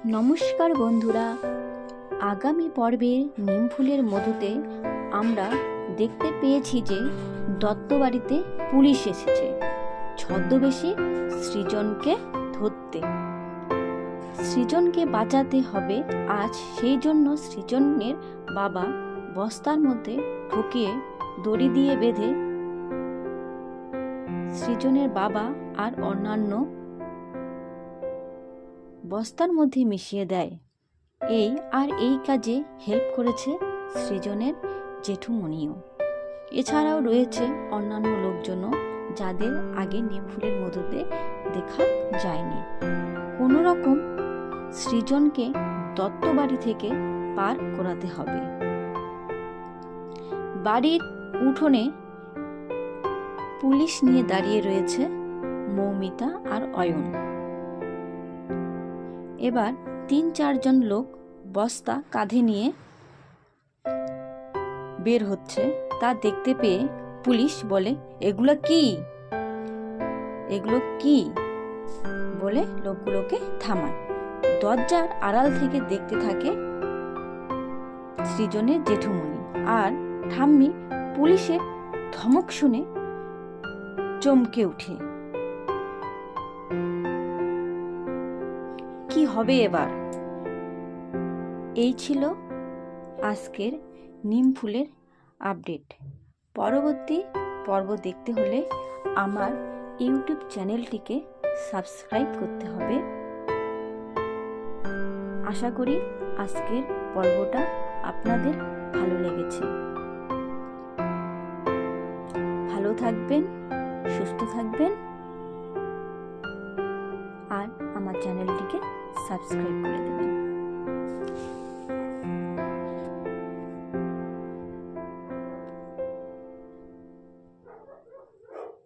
নমস্কার বন্ধুরা, আগামী পর্বের নিমফুলের মধুতে আমরা দেখতে পেয়েছি যে দত্তবাড়িতে পুলিশ এসেছে ছদ্মবেশে সৃজনকে ধরতে। সৃজনকে বাঁচাতে হবে আজ, সেই জন্য সৃজনের বাবা বস্তার মধ্যে ঢুকিয়ে দড়ি দিয়ে বেঁধে সৃজনের বাবা আর অন্যান্য বস্তার মধ্যে মিশিয়ে দেয়। এই কাজে হেল্প করেছে সৃজনের জেঠুমনিও। এছাড়াও রয়েছে অন্যান্য লোকজনও যাদের আগে নিমফুলের মধুতে দেখা যায়নি। কোনো রকম সৃজনকে দত্তবাড়ি থেকে পার করাতে হবে। বাড়ির উঠোনে পুলিশ নিয়ে দাঁড়িয়ে রয়েছে মৌমিতা আর অয়ন। এবার ৩-৪ জন লোক বস্তা কাঁধে নিয়ে বের হচ্ছে। তা দেখতে পেয়ে পুলিশ বলে, এগুলো কি বলে লোকগুলোকে থামায়। দরজার আড়াল থেকে দেখতে থাকে সৃজনের জেঠুমনি আর ঠাম্মি। পুলিশের ধমক শুনে চমকে উঠে। কি হবে এবার? এই ছিল আজকের নিমফুলের আপডেট। পরবর্তী পর্ব দেখতে হলে আমার ইউটিউব চ্যানেলটিকে সাবস্ক্রাইব করতে হবে। আশা করি আজকের পর্বটা আপনাদের ভালো লেগেছে। ভালো থাকবেন, সুস্থ থাকবেন আর আমার চ্যানেলটিকে সাবস্ক্রাইব করে দেবেন।